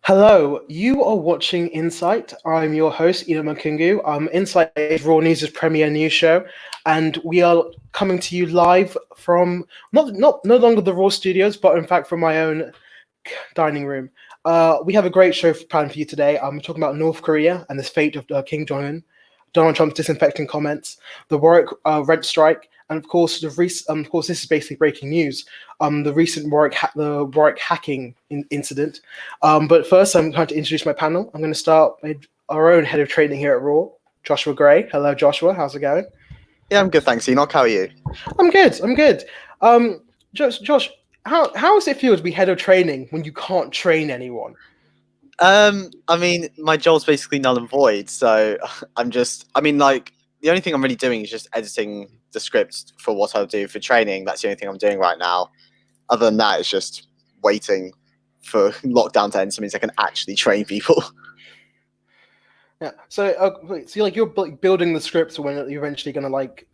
Hello, you are watching Insight. I'm your host, Enoch. Insight is Raw News' premier news show, and we are coming to you live from no longer the Raw studios, but in fact from my own dining room. We have a great show planned for you today. I'm talking about North Korea and the fate of King Jong Un, Donald Trump's disinfectant comments, the Warwick Rent Strike, and of course, this is basically breaking news. The recent Warwick hacking incident. But first, I'm going to introduce my panel. I'm going to start with our own head of training here at Raw, Joshua Gray. Hello, Joshua. How's it going? Yeah, I'm good, thanks. Enoch, how are you? I'm good. Josh, how does it feel to be head of training when you can't train anyone? I mean, my job's basically null and void, so the only thing I'm really doing is just editing the script for what I'll do for training. That's the only thing I'm doing right now. Other than that, it's just waiting for lockdown to end so it means I can actually train people. Yeah. So you're building the scripts when you're eventually going to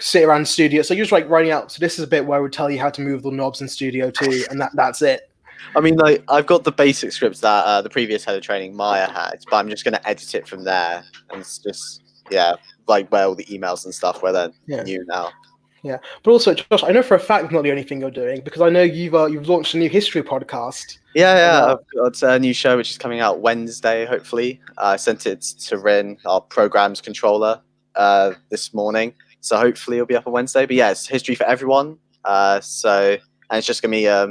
sit around the studio. So you're just writing out. So this is a bit where we tell you how to move the knobs in Studio 2, and that's it. I mean, I've got the basic scripts that the previous head of training, Maya, had, but I'm just going to edit it from there. And it's just, where all the emails and stuff, where they're new now. Yeah. But also, Josh, I know for a fact it's not the only thing you're doing, because I know you've launched a new history podcast. Yeah. I've got a new show which is coming out Wednesday, hopefully. I sent it to Rin, our programs controller, this morning. So hopefully it'll be up on Wednesday. But yeah, it's history for everyone. And it's just going to be a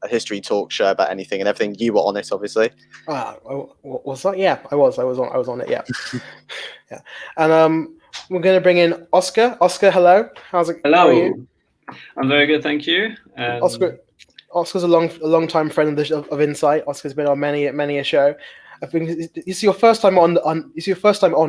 history talk show about anything and everything. You were on it, obviously. Was that? Yeah, I was on it. Yeah. Yeah. And we're going to bring in Oscar. Oscar, hello. How's it? Hello. How are you? I'm very good, thank you. Oscar's a long time friend of Insight. Oscar's been on many a show. I think it's your first time on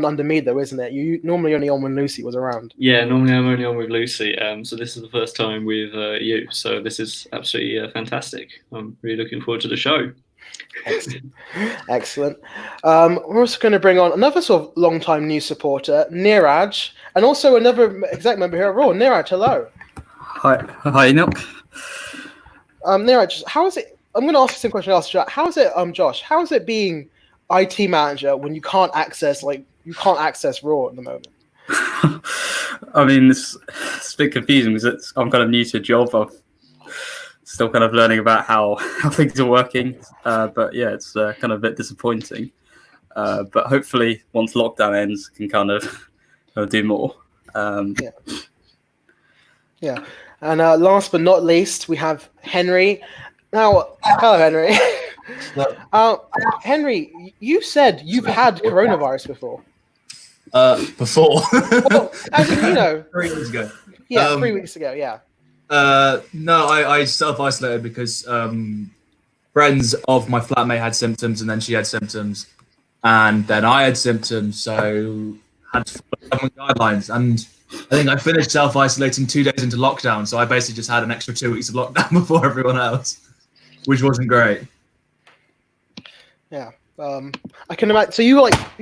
under me, though, isn't it? You normally only on when Lucy was around. Yeah, normally I'm only on with Lucy. So this is the first time with you. So this is absolutely fantastic. I'm really looking forward to the show. Excellent. We're also going to bring on another sort of long-time news supporter, Neeraj, and also another exec member here at Raw. Neeraj, hello. Hi, Enoch. Neeraj, how is it? I'm going to ask the same question I asked Josh. How is it, Josh? How is it being IT manager when you can't access Raw at the moment? I mean, it's a bit confusing because I'm kind of new to the job. I'm still kind of learning about how things are working. But yeah, it's kind of a bit disappointing. But hopefully, once lockdown ends, I can kind of do more. Yeah. And last but not least, we have Henry. Now, hello, Henry. Henry, you said you've had coronavirus before. Before? Well, actually, 3 weeks ago. Yeah, 3 weeks ago, yeah. No, I self-isolated because friends of my flatmate had symptoms and then she had symptoms and then I had symptoms, so had to follow guidelines. And I think I finished self-isolating 2 days into lockdown, so I basically just had an extra 2 weeks of lockdown before everyone else, which wasn't great. Yeah. I can imagine. So you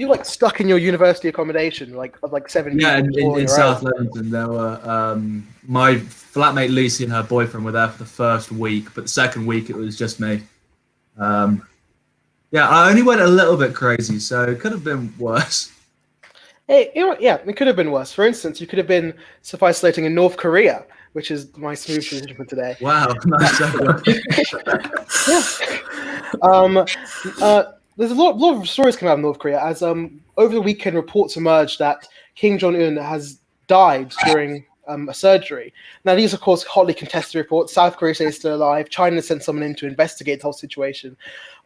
were stuck in your university accommodation, of 7 Yeah, people in South Leamington, there were my flatmate Lucy and her boyfriend were there for the first week, but the second week it was just me. I only went a little bit crazy, so it could have been worse. Hey, it could have been worse. For instance, you could have been self-isolating in North Korea, which is my smooth transition for today. Wow, nice. Yeah. There's a lot of stories coming out of North Korea as over the weekend reports emerged that King Jong Un has died during a surgery. Now these, of course, hotly contested reports. South Korea says he's still alive. China sent someone in to investigate the whole situation.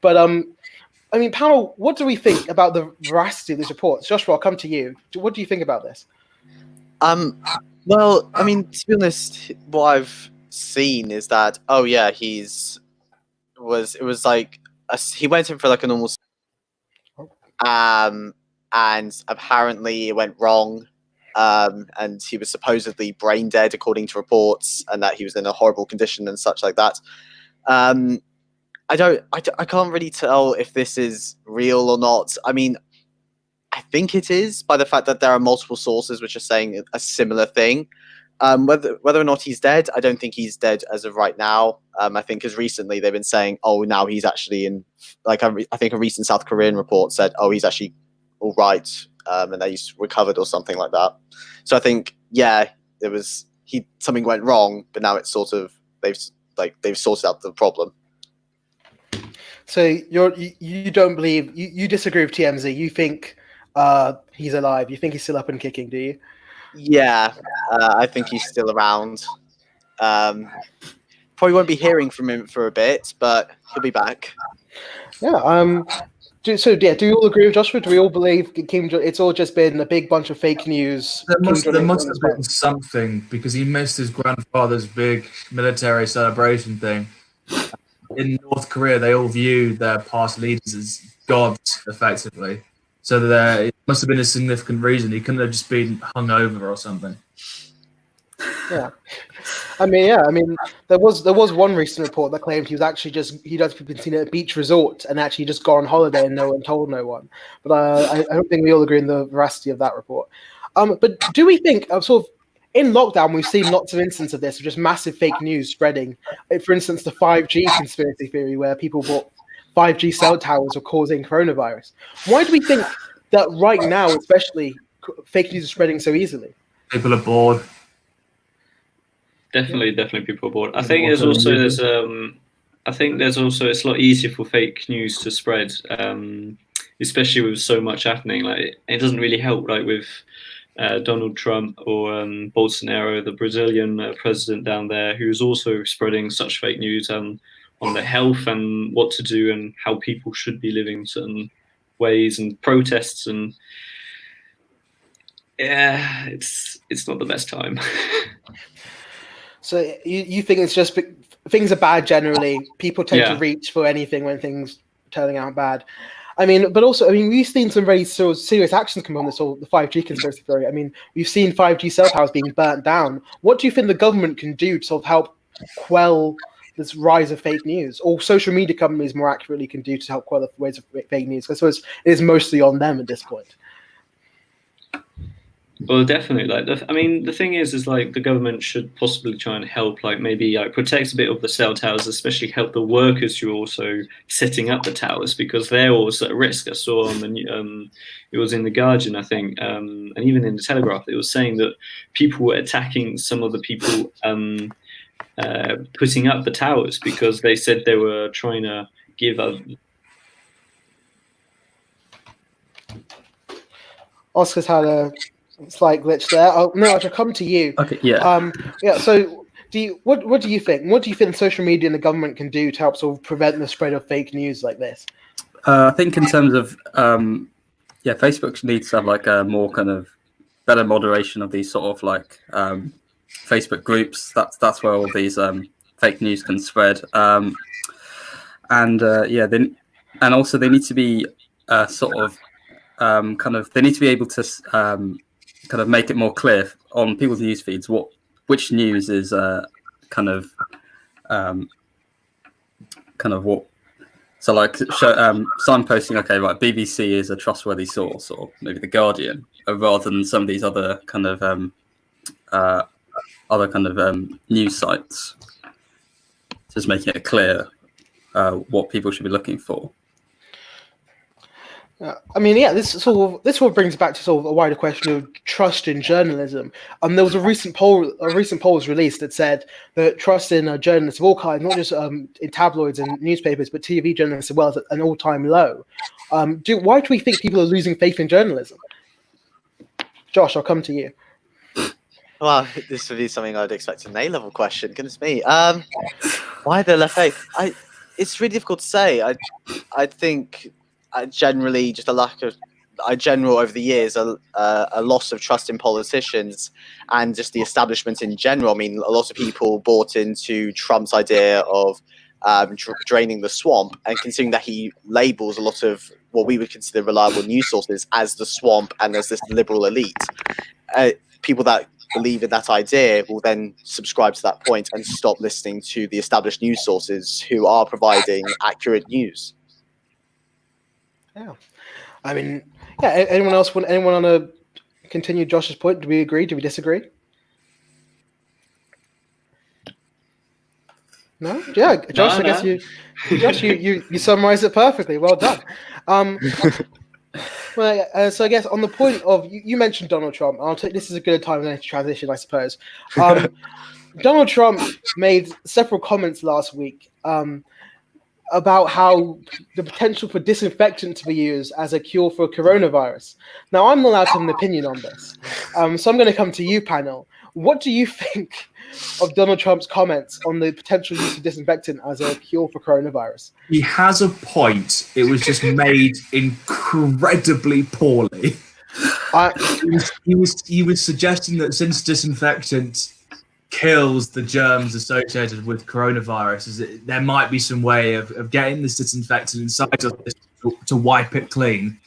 But panel, what do we think about the veracity of these reports? Joshua, I'll come to you. What do you think about this? Well, I mean, to be honest, what I've seen is that he went in for a normal, and apparently it went wrong, and he was supposedly brain dead according to reports, and that he was in a horrible condition and such like that. I can't really tell if this is real or not. I mean, I think it is by the fact that there are multiple sources which are saying a similar thing. Whether or not he's dead, I don't think he's dead as of right now. I think because recently they've been saying, oh, now he's actually in. Like I think a recent South Korean report said, oh, he's actually all right, and that he's recovered or something like that. So I think, yeah, something went wrong, but now it's sort of they've sorted out the problem. So you don't believe you disagree with TMZ. You think he's alive. You think he's still up and kicking, do you? Yeah, I think he's still around. Probably won't be hearing from him for a bit, but he'll be back. Yeah. Do you all agree with Joshua? Do we all believe it's all just been a big bunch of fake news? There must have been something, because he missed his grandfather's big military celebration thing. In North Korea, they all view their past leaders as gods, effectively. So it must have been a significant reason. He couldn't have just been hungover or something. Yeah. I mean, there was one recent report that claimed he'd been seen at a beach resort and actually just gone on holiday and no one told no one. But I don't think we all agree in the veracity of that report. But do we think sort of in lockdown we've seen lots of instances of this, of just massive fake news spreading? For instance, the 5G conspiracy theory, where people thought 5G cell towers were causing coronavirus. Why do we think that right now, especially, fake news is spreading so easily? People are bored. Definitely people are bored. I think there's also it's a lot easier for fake news to spread, especially with so much happening. Like it doesn't really help, like with Donald Trump or Bolsonaro, the Brazilian president down there, who's also spreading such fake news on their health and what to do and how people should be living certain ways and protests, and yeah, it's not the best time. So you think it's just things are bad generally. People tend to reach for anything when things are turning out bad. I mean, but also, we've seen some very serious actions come on this whole the 5G conspiracy theory. I mean, we've seen 5G cell towers being burnt down. What do you think the government can do to sort of help quell this rise of fake news, or social media companies more accurately can do to help quell the ways of fake news? I suppose it is mostly on them at this point. Well, definitely. The thing is like the government should possibly try and help, like maybe protect a bit of the cell towers, especially help the workers who are also setting up the towers, because they're also at risk. I saw on the it was in the Guardian, I think, and even in the Telegraph, it was saying that people were attacking some of the people putting up the towers because they said they were trying to give up. Oscar's had a slight glitch there. Neeraj, I'll come to you. Okay, yeah. So, what do you think? What do you think social media and the government can do to help sort of prevent the spread of fake news like this? I think in terms of Facebook needs to have like a more kind of better moderation of these sort of like Facebook groups. That's where all these fake news can spread. And also they need to be they need to be able to kind of make it more clear on people's news feeds which news is kind of what. So like signposting, okay, right, BBC is a trustworthy source, or maybe the Guardian, rather than some of these other kind of news sites. Just making it clear what people should be looking for. This sort of brings back to sort of a wider question of trust in journalism. There was a recent poll was released that said that trust in journalists of all kinds, not just in tabloids and newspapers, but TV journalists as well, is at an all-time low. Why do we think people are losing faith in journalism? Josh, I'll come to you. Well, this would be something I'd expect an A-level question. Goodness me. Why the left faith? It's really difficult to say. I think generally just a lack of over the years a loss of trust in politicians and just the establishment in general. I mean, a lot of people bought into Trump's idea of draining the swamp, and considering that he labels a lot of what we would consider reliable news sources as the swamp and as this liberal elite, people that believe in that idea will then subscribe to that point and stop listening to the established news sources who are providing accurate news. Yeah, anyone else want to continue Josh's point? Do we agree? Do we disagree? No, yeah, Josh. I guess you summarized it perfectly. Well done. Well, so I guess on the point of you mentioned Donald Trump. This is a good time to transition, I suppose. Donald Trump made several comments last week about how the potential for disinfectant to be used as a cure for coronavirus. Now, I'm not allowed to have an opinion on this, so I'm going to come to you, panel. What do you think of Donald Trump's comments on the potential use of disinfectant as a cure for coronavirus? He has a point. It was just made incredibly poorly. He was suggesting that since disinfectant kills the germs associated with coronavirus, there might be some way of getting this disinfectant inside of this to wipe it clean,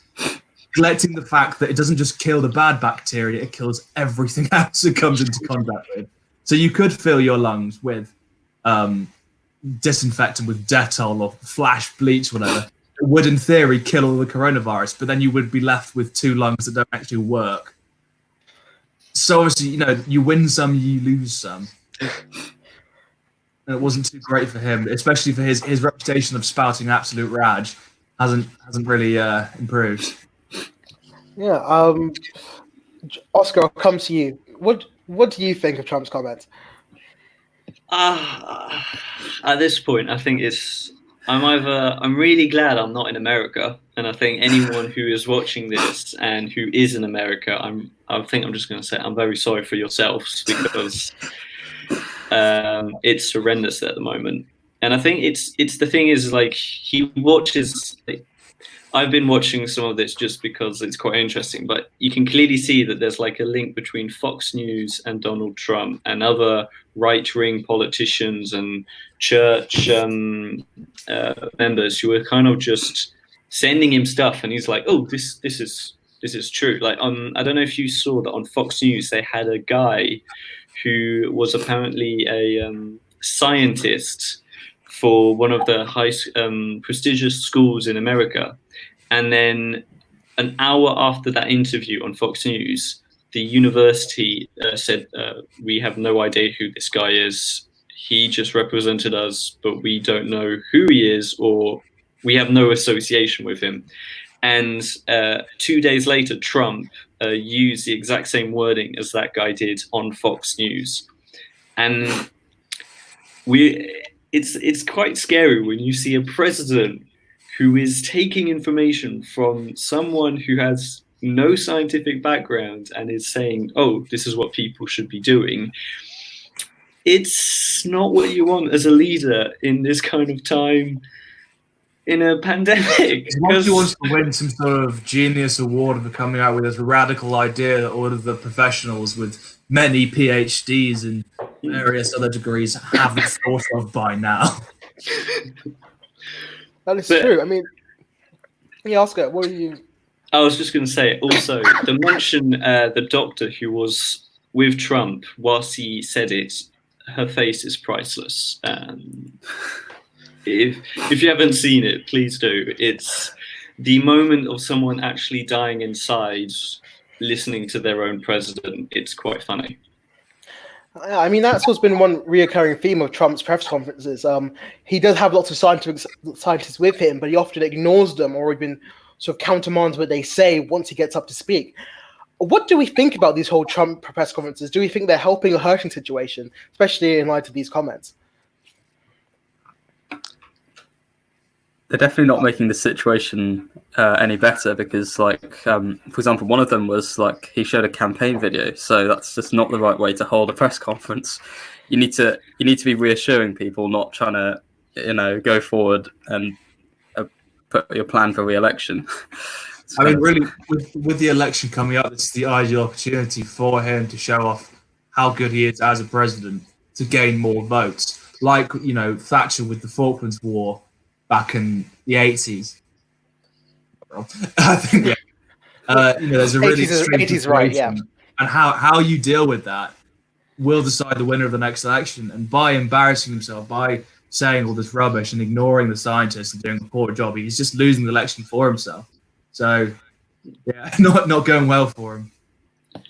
neglecting the fact that it doesn't just kill the bad bacteria, it kills everything else it comes into contact with. So you could fill your lungs with disinfectant with Dettol or flash bleach, whatever. It would, in theory, kill all the coronavirus, but then you would be left with two lungs that don't actually work. So obviously, you win some, you lose some. And it wasn't too great for him, especially for his reputation of spouting absolute rage hasn't really improved. Yeah, Oscar, I'll come to you. What do you think of Trump's comments? At this point, I think I'm really glad I'm not in America, and I think anyone who is watching this and who is in America, I think I'm just going to say I'm very sorry for yourselves, because it's horrendous at the moment. And I think it's the thing is, like, he watches. I've been watching some of this just because it's quite interesting, but you can clearly see that there's like a link between Fox News and Donald Trump and other right-wing politicians and church members who are kind of just sending him stuff, and he's like, "Oh, this is true." Like, I don't know if you saw that on Fox News, they had a guy who was apparently a scientist for one of the prestigious schools in America. And then an hour after that interview on Fox News, the university said, we have no idea who this guy is. He just represented us, but we don't know who he is, or we have no association with him. And 2 days later, Trump used the exact same wording as that guy did on Fox News. And it's quite scary when you see a president who is taking information from someone who has no scientific background and is saying, "Oh, this is what people should be doing." It's not what you want as a leader in this kind of time in a pandemic. He wants to win some sort of genius award for coming out with this radical idea that all of the professionals with many PhDs and various other degrees haven't thought of by now. That is true. I mean, yeah, Oscar, what are you? I was just going to say, also, the mention, the doctor who was with Trump whilst he said it, her face is priceless. If you haven't seen it, please do. It's the moment of someone actually dying inside, listening to their own president. It's quite funny. I mean, that's what's been one reoccurring theme of Trump's press conferences. He does have lots of scientists with him, but he often ignores them or even sort of countermands what they say once he gets up to speak. What do we think about these whole Trump press conferences? Do we think they're helping or hurting the situation, especially in light of these comments? They're definitely not making the situation any better, because, like, for example, one of them was like he showed a campaign video, so that's just not the right way to hold a press conference. You need to be reassuring people, not trying to go forward and put your plan for re-election. I mean, really, with the election coming up, it's the ideal opportunity for him to show off how good he is as a president, to gain more votes, like Thatcher with the Falklands War back in the 80s. I think, there's a really 80s, right? Yeah. And how you deal with that will decide the winner of the next election. And by embarrassing himself, by saying all this rubbish and ignoring the scientists and doing a poor job, he's just losing the election for himself. So, yeah, not going well for him.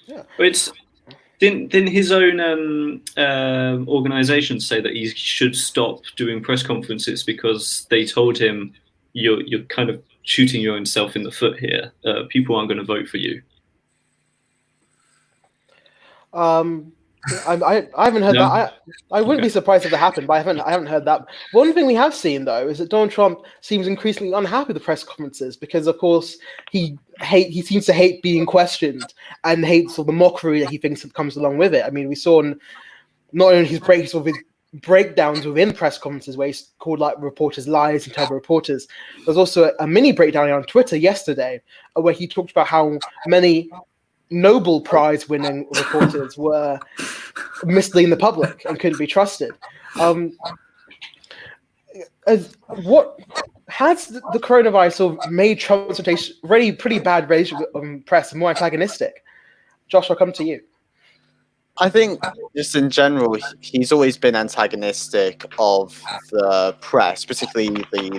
Yeah. Didn't his own organisation say that he should stop doing press conferences because they told him you're kind of shooting your own self in the foot here. People aren't going to vote for you. I haven't heard No? that. I wouldn't be surprised if that happened, but I haven't heard that. One thing we have seen though is that Donald Trump seems increasingly unhappy with the press conferences because, of course, he seems to hate being questioned and hates all the mockery that he thinks comes along with it. I mean, we saw not only his breakdowns within press conferences where he's called like reporters liars and terrible reporters. There's also a mini breakdown on Twitter yesterday where he talked about how many Nobel Prize winning reporters were misleading the public and couldn't be trusted. What has the coronavirus sort of made Trump's reputation already pretty bad press more antagonistic? Josh, I'll come to you. I think just in general, he's always been antagonistic of the press, particularly the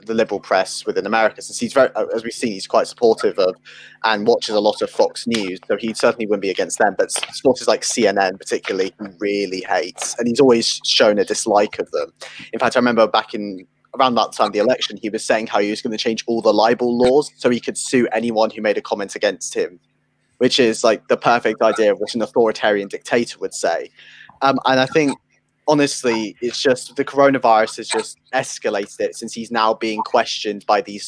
liberal press within America. Since he's very, as we've seen, he's quite supportive of and watches a lot of Fox News, so he certainly wouldn't be against them. But sources like CNN, particularly, he really hates, and he's always shown a dislike of them. In fact, I remember back in around that time of the election, he was saying how he was going to change all the libel laws so he could sue anyone who made a comment against him, which is like the perfect idea of what an authoritarian dictator would say. And I think, honestly, it's just the coronavirus has just escalated it since he's now being questioned by these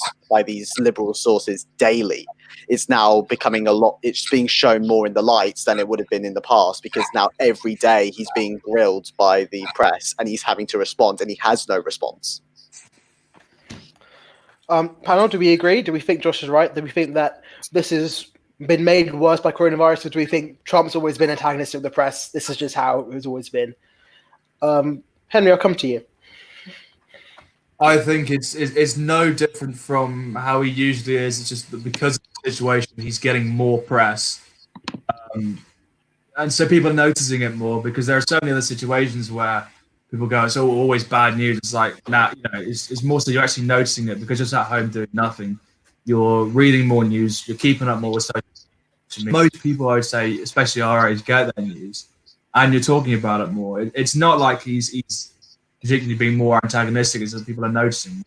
liberal sources daily. It's now becoming it's being shown more in the lights than it would have been in the past, because now every day he's being grilled by the press and he's having to respond, and he has no response. Panel, do we agree? Do we think Josh is right? Do we think that this has been made worse by coronavirus, or do we think Trump's always been antagonistic of the press? This is just how it has always been. Henry, I'll come to you. I think it's no different from how he usually is. It's just that because of the situation, he's getting more press. And so people are noticing it more, because there are so many other situations where people go, it's always bad news. It's like, now, it's more so you're actually noticing it because you're just at home doing nothing. You're reading more news. You're keeping up more with social media. Most people, I would say, especially our age, get their news, and you're talking about it more. It's not like he's particularly being more antagonistic, as people are noticing.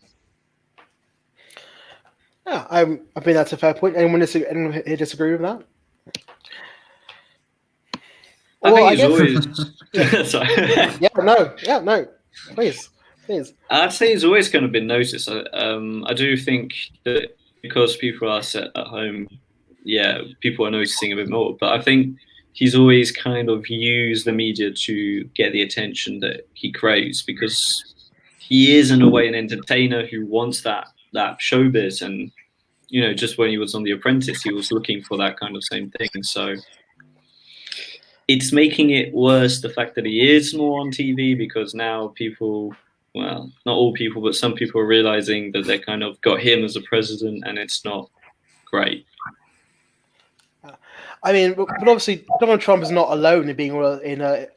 Yeah, I think that's a fair point. Anyone here disagree with that? I think he's always. Sorry. No. Please. I'd say he's always kind of been noticed. I do think that because people are set at home, people are noticing a bit more. But I think he's always kind of used the media to get the attention that he craves, because he is in a way an entertainer who wants that showbiz. And, just when he was on The Apprentice, he was looking for that kind of same thing. So it's making it worse, the fact that he is more on TV, because now people, well, not all people, but some people are realizing that they kind of got him as a president, and it's not great. I mean, but obviously Donald Trump is not alone in being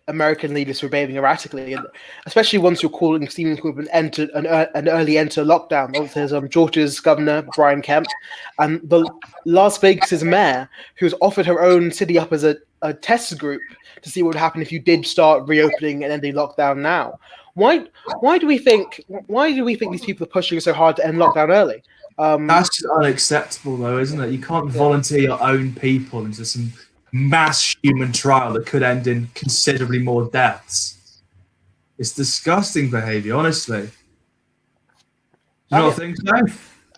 American leaders who are behaving erratically, and especially ones who are seeming to have an early enter lockdown. There's Georgia's governor, Brian Kemp, and the Las Vegas' mayor, who's offered her own city up as a test group to see what would happen if you did start reopening and ending lockdown now. Why do we think these people are pushing so hard to end lockdown early? That's just unacceptable, though, isn't it? You can't volunteer your own people into some mass human trial that could end in considerably more deaths. It's disgusting behaviour, honestly. Do you not think so?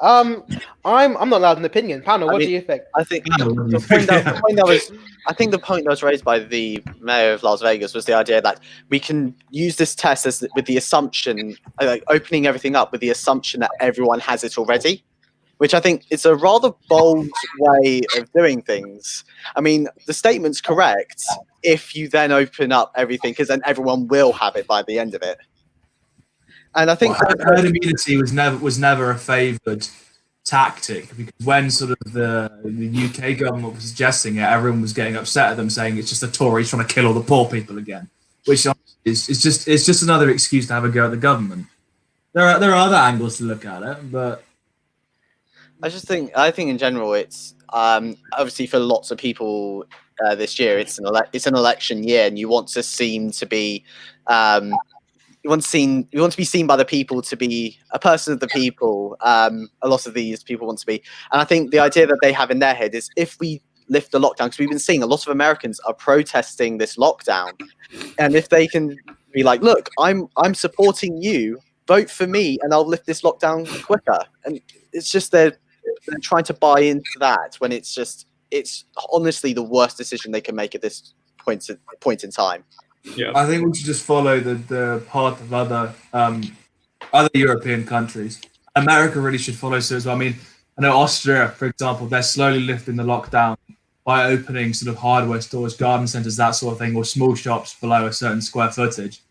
I'm not allowed an opinion. Panel, what do you think? I think the point that was raised by the mayor of Las Vegas was the idea that we can use this test with the assumption, like opening everything up with the assumption that everyone has it already, which I think is a rather bold way of doing things. I mean, the statement's correct if you then open up everything, because then everyone will have it by the end of it. And I think herd immunity was never a favoured tactic, because when sort of the UK government was suggesting it, everyone was getting upset at them, saying it's just the Tories trying to kill all the poor people again, which is just another excuse to have a go at the government. There are other angles to look at it, but I think in general it's obviously for lots of people this year. It's an election year, and you want to seem to be you want to be seen by the people to be a person of the people. A lot of these people want to be, and I think the idea that they have in their head is if we lift the lockdown, because we've been seeing a lot of Americans are protesting this lockdown, and if they can be like, look, I'm supporting you, vote for me, and I'll lift this lockdown quicker. And it's just they're trying to buy into that when it's honestly the worst decision they can make at this point in time. Yeah, I think we should just follow the path of other European countries. America really should follow suit as well. I mean, I know Austria, for example, they're slowly lifting the lockdown by opening sort of hardware stores, garden centers, that sort of thing, or small shops below a certain square footage.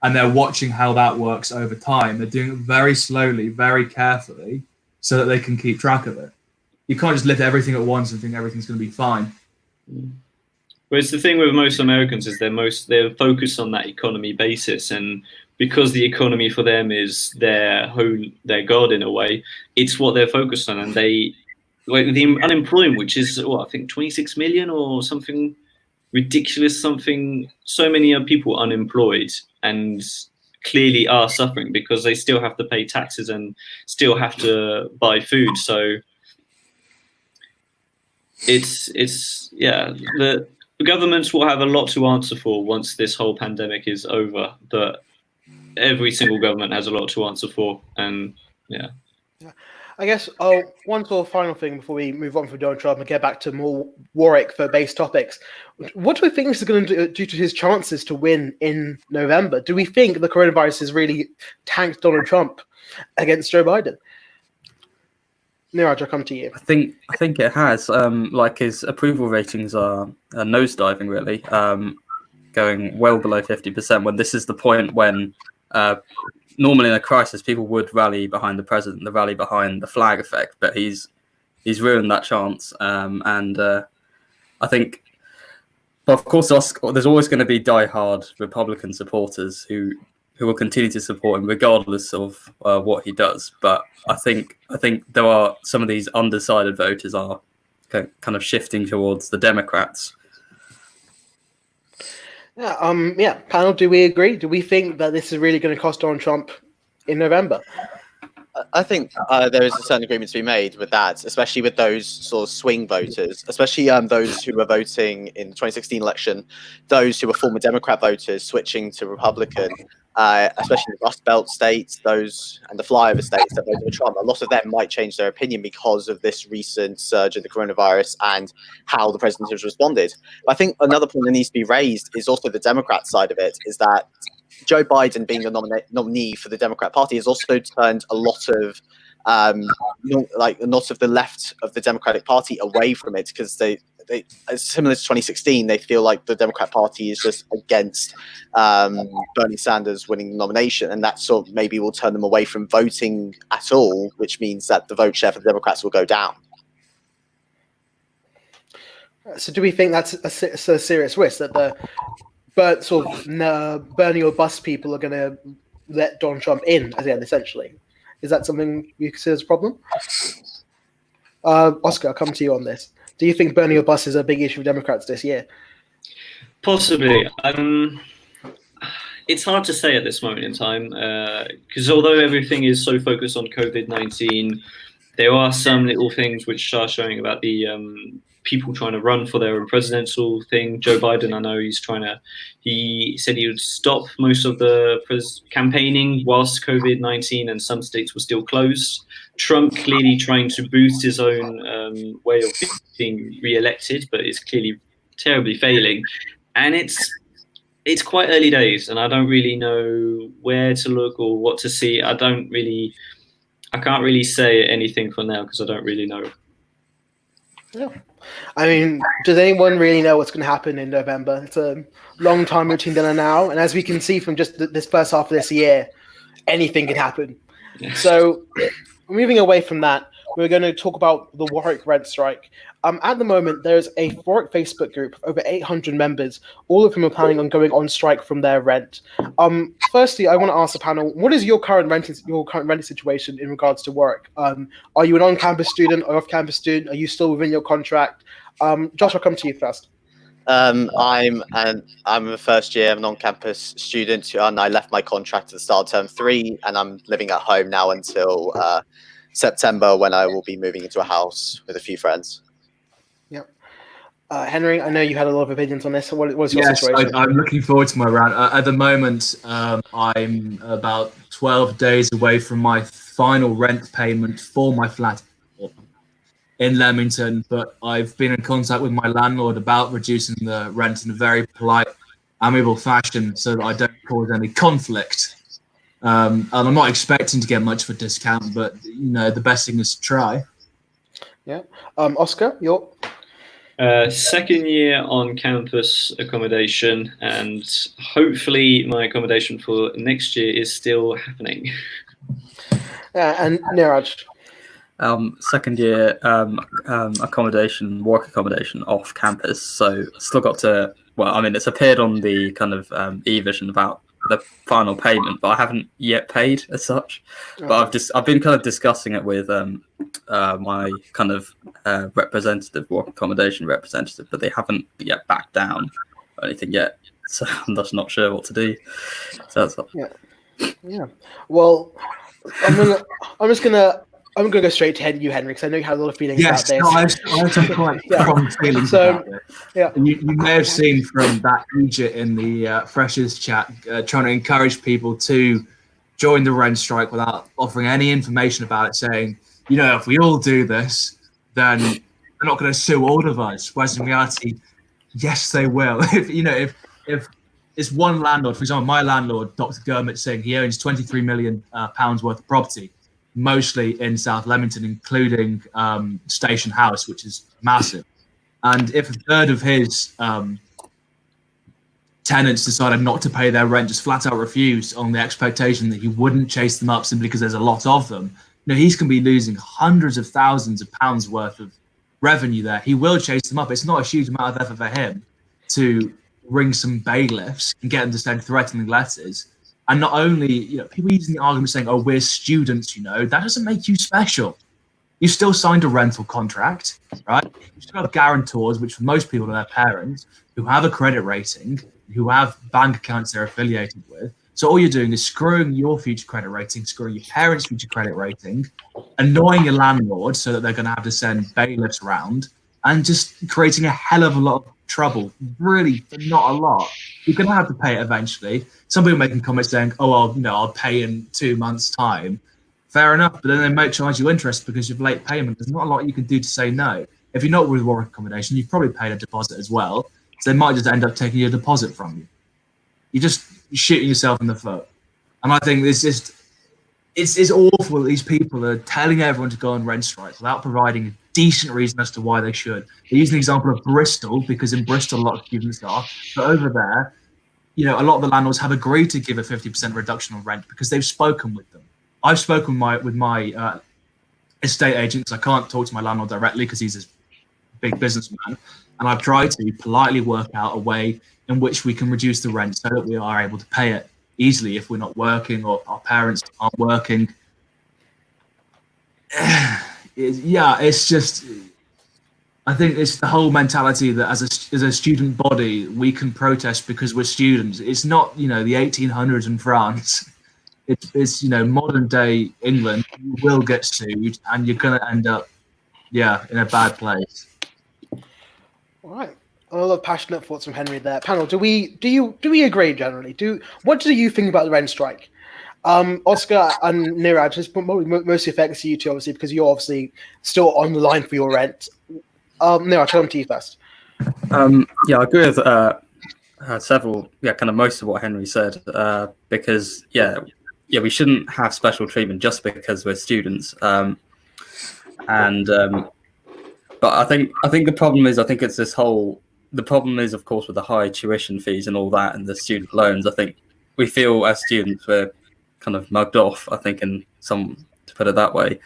And they're watching how that works over time. They're doing it very slowly, very carefully, so that they can keep track of it. You can't just lift everything at once and think everything's going to be fine. Well, it's the thing with most Americans is they're focused on that economy basis, and because the economy for them is their god in a way, it's what they're focused on, and they like the unemployment, which is I think 26 million or something ridiculous, something. So many people unemployed and clearly are suffering because they still have to pay taxes and still have to buy food. So the governments will have a lot to answer for once this whole pandemic is over, but every single government has a lot to answer for, and I guess one sort of final thing before we move on from Donald Trump and get back to more Warwick-based topics. What do we think is going to do to his chances to win in November? Do we think the coronavirus has really tanked Donald Trump against Joe Biden? Neeraj, I'll come to you. I think it has. Like his approval ratings are nosediving, really, going well below 50%. When this is the point when normally in a crisis people would rally behind the president, rally behind the flag effect, but he's ruined that chance. And I think, but of course, there's always going to be diehard Republican supporters who will continue to support him regardless of what he does. But I think there are some of these undecided voters are kind of shifting towards the Democrats. Panel, do we agree? Do we think that this is really going to cost Donald Trump in November? I think there is a certain agreement to be made with that, especially with those sort of swing voters, especially those who were voting in the 2016 election, those who were former Democrat voters switching to Republican, especially the Rust Belt states, those and the flyover states that voted for Trump. A lot of them might change their opinion because of this recent surge of the coronavirus and how the president has responded. But I think another point that needs to be raised is also the Democrat side of it, is that Joe Biden being the nominee for the Democrat Party has also turned a lot of the left of the Democratic Party away from it, because they similar to 2016, they feel like the Democrat Party is just against Bernie Sanders winning the nomination, and that sort of maybe will turn them away from voting at all, which means that the vote share for the Democrats will go down. So do we think that's a serious risk that the Bernie or bust people are going to let Donald Trump in at the end, essentially? Is that something you consider as a problem? Oscar, I'll come to you on this. Do you think Bernie or bust is a big issue for Democrats this year? Possibly. It's hard to say at this moment in time, because although everything is so focused on COVID-19, there are some little things which are showing about the people trying to run for their own presidential thing. Joe Biden, I know he said he would stop most of the campaigning whilst COVID-19 and some states were still closed. Trump clearly trying to boost his own way of being re-elected, but it's clearly terribly failing. And it's quite early days, and I don't really know where to look or what to see. I can't really say anything for now because I don't really know. Yeah. I mean, does anyone really know what's going to happen in November? It's a long time between then and now, and as we can see from just this first half of this year, anything can happen. Yeah. So, moving away from that, we're going to talk about the Warwick Rent Strike. At the moment, there's a Warwick Facebook group of over 800 members, all of whom are planning on going on strike from their rent. Firstly, I want to ask the panel, what is your current renting situation in regards to Warwick? Are you an on-campus student or off-campus student? Are you still within your contract? Josh, I'll come to you first. I'm a first year, I'm an on-campus student, and I left my contract at the start of term 3, and I'm living at home now until September, when I will be moving into a house with a few friends. Henry, I know you had a lot of opinions on this. So what's your Yes, situation? I'm looking forward to my round. At the moment, I'm about 12 days away from my final rent payment for my flat in Leamington, but I've been in contact with my landlord about reducing the rent in a very polite, amiable fashion so that I don't cause any conflict. And I'm not expecting to get much of a discount, but the best thing is to try. Yeah. Oscar, your Second year on campus accommodation, and hopefully my accommodation for next year is still happening. and Neeraj. Second year accommodation, work accommodation off campus. So still got to. Well, I mean, it's appeared on the kind of e-vision about the final payment, but I haven't yet paid as such. But I've been kind of discussing it with my kind of representative, work accommodation representative, but they haven't yet backed down or anything yet. So I'm just not sure what to do. So that's Yeah. Well, I'm gonna go straight to you, Henry, because I know you had a lot of feelings about this. Yes, I have some quite strong feelings about it. Yeah. You may have seen from that Egypt in the freshers chat trying to encourage people to join the rent strike without offering any information about it, saying, if we all do this, then they're not going to sue all of us. Whereas in reality, yes, they will. If it's one landlord, for example, my landlord, Dr. Gurmit Singh, he owns £23 million worth of property, mostly in South Leamington, including Station House, which is massive. And if a third of his tenants decided not to pay their rent, just flat out refused on the expectation that he wouldn't chase them up simply because there's a lot of them, he's going to be losing hundreds of thousands of pounds worth of revenue there. He will chase them up. It's not a huge amount of effort for him to ring some bailiffs and get them to send threatening letters. And not only, people using the argument saying, "Oh, we're students," that doesn't make you special. You still signed a rental contract, right? You still have guarantors, which for most people are their parents, who have a credit rating, who have bank accounts they're affiliated with. So all you're doing is screwing your future credit rating, screwing your parents' future credit rating, annoying your landlord so that they're going to have to send bailiffs around, and just creating a hell of a lot of trouble. Really, for not a lot. You're going to have to pay it eventually. Some people making comments saying, "Oh, I'll pay in 2 months' time." Fair enough, but then they might charge you interest because of late payment. There's not a lot you can do to say no. If you're not with Warwick accommodation, you've probably paid a deposit as well, so they might just end up taking your deposit from you. You're just shooting yourself in the foot. And I think it's awful that these people are telling everyone to go on rent strike without providing a decent reason as to why they should. They use an example of Bristol, because in Bristol a lot of students are, but over there, a lot of the landlords have agreed to give a 50% reduction on rent because they've spoken with them. I've spoken with my estate agents. I can't talk to my landlord directly because he's a big businessman, and I've tried to politely work out a way in which we can reduce the rent so that we are able to pay it easily if we're not working or our parents aren't working. It's just, I think it's the whole mentality that as a student body we can protest because we're students. It's not the 1800s in France. It's modern day England. You will get sued and you're gonna end up in a bad place. All right. A lot of passionate thoughts from Henry there. Panel, do we agree generally? What do you think about the rent strike? Oscar and Neeraj, this probably mostly affects you two, obviously, because you're obviously still on the line for your rent. Neeraj, I'll come to you first. I agree with kind of most of what Henry said, because we shouldn't have special treatment just because we're students. But I think the problem is, the problem is, of course, with the high tuition fees and all that and the student loans. I think we feel as students we're kind of mugged off, I think, to put it that way.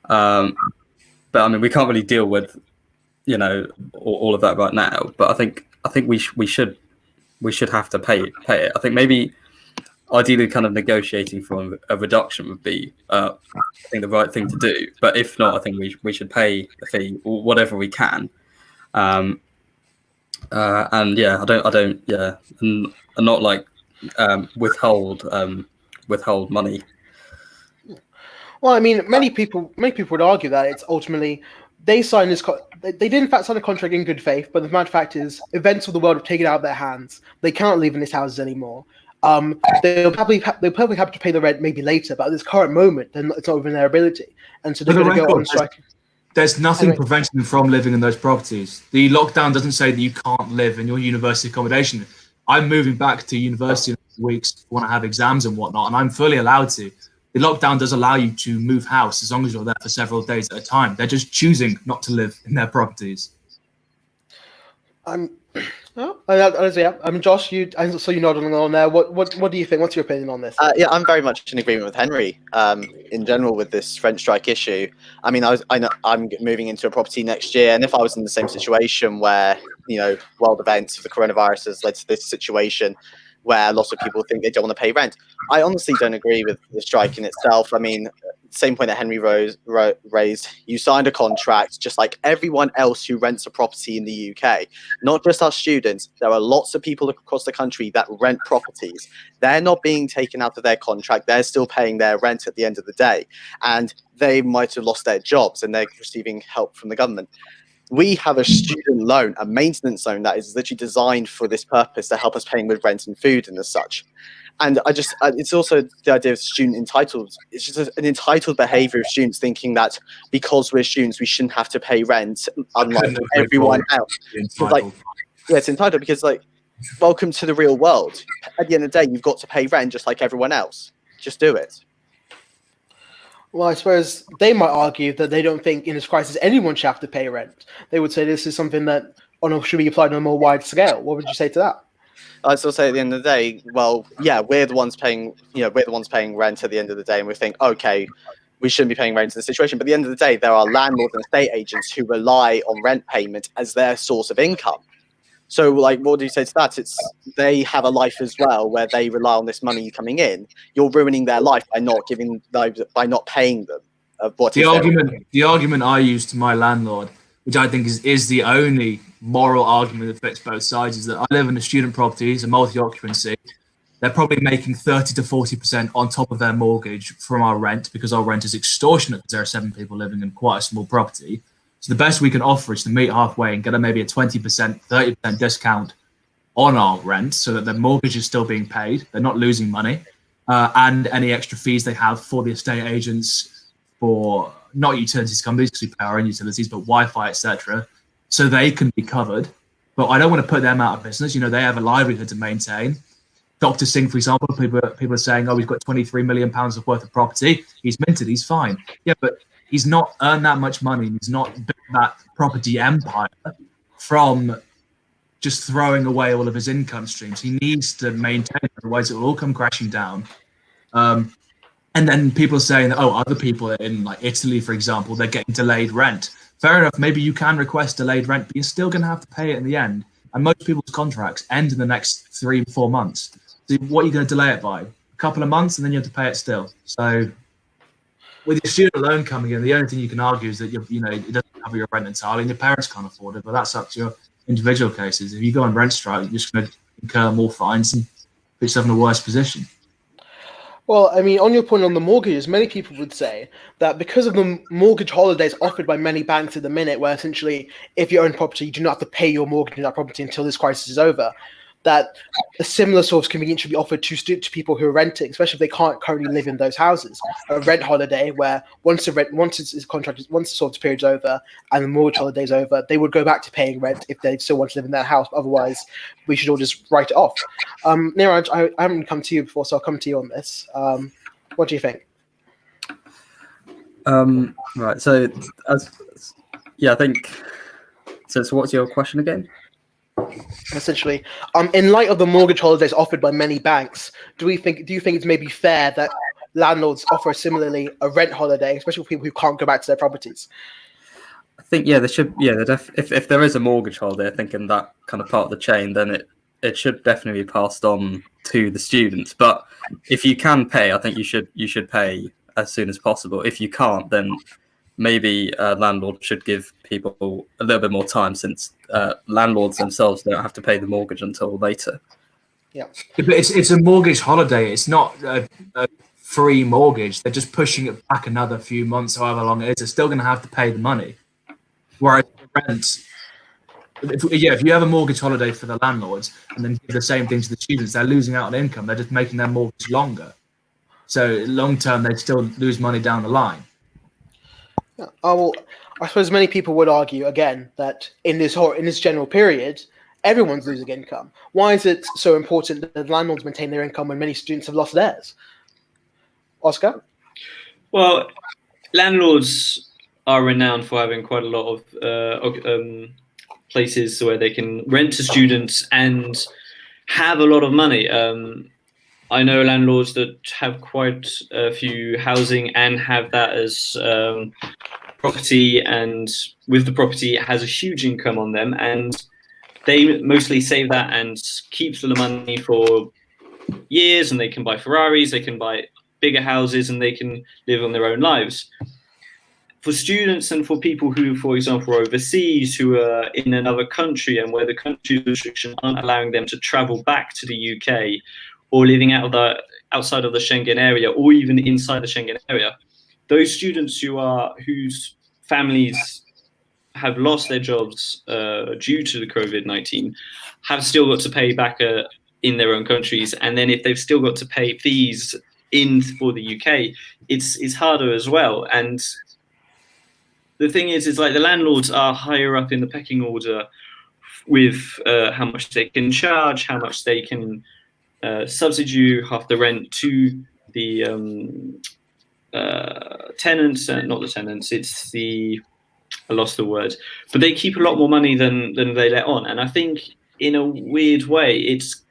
But I mean, we can't really deal with, all of that right now. But I think we should have to pay it. I think maybe ideally kind of negotiating for a reduction would be, I think, the right thing to do. But if not, I think we should pay the fee or whatever we can. And yeah, I don't, yeah, and not like withhold money. Well, I mean, many people would argue that it's ultimately they signed this. They did in fact sign a contract in good faith, but the matter of fact is, events of the world have taken it out of their hands. They can't live in these houses anymore. They'll probably have to pay the rent maybe later, but at this current moment, it's not within their ability, and so they're going to go on strike. There's nothing preventing them from living in those properties. The lockdown doesn't say that you can't live in your university accommodation. I'm moving back to university in a few weeks when I have exams and whatnot, and I'm fully allowed to. The lockdown does allow you to move house as long as you're there for several days at a time. They're just choosing not to live in their properties. Josh, I saw you nodding on there. What do you think? What's your opinion on this? Yeah, I'm very much in agreement with Henry. In general, with this rent strike issue, I mean, I'm moving into a property next year, and if I was in the same situation where world events of the coronavirus has led to this situation where lots of people think they don't want to pay rent, I honestly don't agree with the strike in itself. I mean, same point that Henry raised. You signed a contract just like everyone else who rents a property in the UK, not just our students. There are lots of people across the country that rent properties. They're not being taken out of their contract. They're still paying their rent at the end of the day, and they might have lost their jobs and they're receiving help from the government. We have a student loan, a maintenance loan that is literally designed for this purpose to help us paying with rent and food and as such. And it's also the idea of student entitled. It's just an entitled behavior of students thinking that because we're students, we shouldn't have to pay rent, unlike everyone else. It's entitled because, welcome to the real world. At the end of the day, you've got to pay rent just like everyone else. Just do it. Well, I suppose they might argue that they don't think in this crisis anyone should have to pay rent. They would say this is something that should be applied on a more wide scale. What would you say to that? I'd still say at the end of the day, well, yeah, we're the ones paying rent at the end of the day, and we think, okay, we shouldn't be paying rent in this situation. But at the end of the day, there are landlords and estate agents who rely on rent payment as their source of income. So, what do you say to that? They have a life as well where they rely on this money coming in. You're ruining their life by not paying them. The argument I use to my landlord, which I think is the only moral argument that fits both sides, is that I live in a student property, it's a multi-occupancy. They're probably making 30 to 40% on top of their mortgage from our rent, because our rent is extortionate because there are 7 people living in quite a small property. So the best we can offer is to meet halfway and get maybe a 20%, 30% discount on our rent so that their mortgage is still being paid. They're not losing money. And any extra fees they have for the estate agents, for not utilities companies because we pay our own utilities, but Wi-Fi, etc. So they can be covered. But I don't want to put them out of business. They have a livelihood to maintain. Dr. Singh, for example, people are saying, oh, he's got £23 million worth of property. He's minted, he's fine. Yeah, but he's not earned that much money. He's not built that property empire from just throwing away all of his income streams. He needs to maintain it, otherwise it will all come crashing down. And then people are saying that, other people in Italy, for example, they're getting delayed rent. Fair enough, maybe you can request delayed rent, but you're still going to have to pay it in the end. And most people's contracts end in the next 3-4 months. So what are you going to delay it by? A couple of months, and then you have to pay it still. So with your student loan coming in, the only thing you can argue is that it doesn't cover your rent entirely, and your parents can't afford it. But that's up to your individual cases. If you go on rent strike, you're just going to incur more fines and put yourself in a worse position. Well, I mean, on your point on the mortgages, many people would say that because of the mortgage holidays offered by many banks at the minute, where essentially if you own property, you do not have to pay your mortgage on that property until this crisis is over, that a similar sort of convenience should be offered to people who are renting, especially if they can't currently live in those houses. A rent holiday where once the sort of period's over and the mortgage holiday's over, they would go back to paying rent if they still want to live in their house. Otherwise, we should all just write it off. Neeraj, I haven't come to you before, so I'll come to you on this. What do you think? Right. So, I think. So, what's your question again? Essentially, in light of the mortgage holidays offered by many banks, do you think it's maybe fair that landlords offer similarly a rent holiday, especially for people who can't go back to their properties? I think there should. If there is a mortgage holiday, I think in that kind of part of the chain, then it should definitely be passed on to the students. But if you can pay, I think you should pay as soon as possible. If you can't, then maybe landlords should give people a little bit more time, since landlords themselves don't have to pay the mortgage until later. Yeah. But it's a mortgage holiday. It's not a free mortgage. They're just pushing it back another few months, however long it is. They're still going to have to pay the money. Whereas rent, if you have a mortgage holiday for the landlords and then give the same thing to the students, they're losing out on income. They're just making their mortgage longer. So long term, they still lose money down the line. Yeah. Well, I suppose many people would argue again that in this general period, everyone's losing income. Why is it so important that landlords maintain their income when many students have lost theirs? Oscar? Well, landlords are renowned for having quite a lot of places where they can rent to students and have a lot of money. I know landlords that have quite a few housing and have that as property, and with the property it has a huge income on them, and they mostly save that and keep the money for years, and they can buy Ferraris, they can buy bigger houses, and they can live on their own lives. For students and for people who, for example, are overseas, who are in another country and where the country's restrictions aren't allowing them to travel back to the UK, or living outside of the Schengen area, or even inside the Schengen area, those students whose families have lost their jobs due to the COVID-19 have still got to pay back in their own countries. And then if they've still got to pay fees for the UK, it's harder as well. And the thing is like the landlords are higher up in the pecking order with how much they can charge, how much they can subsidy half the rent to the tenants, not the tenants, it's the, I lost the word, but they keep a lot more money than they let on. And I think in a weird way, it's